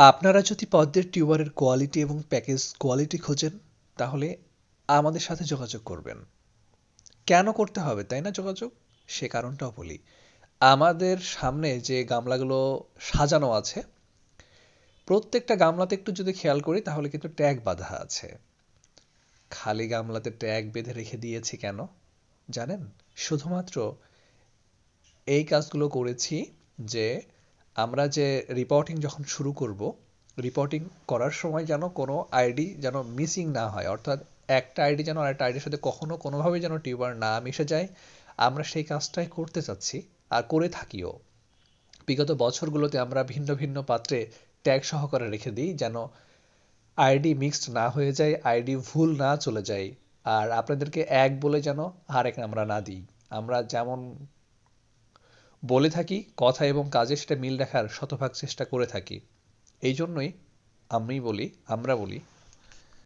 আপনারা যদি পদ্মের টিউবারের কোয়ালিটি এবং প্যাকেজ কোয়ালিটি খোঁজেন তাহলে আমাদের সাথে যোগাযোগ করবেন। কেন করতে হবে তাই না যোগাযোগ? সে কারণটাও বলি। আমাদের সামনে যে গামলাগুলো সাজানো আছে, প্রত্যেকটা গামলাতে একটু যদি খেয়াল করি তাহলে কিন্তু ট্যাগ বাঁধা আছে। খালি গামলাতে ট্যাগ বেঁধে রেখে দিয়েছি কেন জানেন? শুধুমাত্র এই কাজগুলো করেছি যে আমরা যে রিপোর্টিং যখন শুরু করব, রিপোর্টিং করার সময় যেন কোনো আইডি যেন মিসিং না হয়, অর্থাৎ একটা আইডি যেন আরেকটা আইডির সাথে কখনো কোনোভাবে যেন টিউবার না মিশে যায়। আমরা সেই কাজটাই করতে চাচ্ছি আর করে থাকিও। বিগত বছরগুলোতে আমরা ভিন্ন ভিন্ন পাত্রে ট্যাগ সহকারে রেখে দিই যেন আইডি মিক্সড না হয়ে যায়, আইডি ভুল না চলে যায়। আর আপনাদেরকে এক বলে যেন আরেক আমরা না দিই। আমরা যেমন বলে থাকি কথা এবং কাজে সেটা মিল রাখার শতভাগ চেষ্টা করে থাকি। এই জন্যই আমরা বলি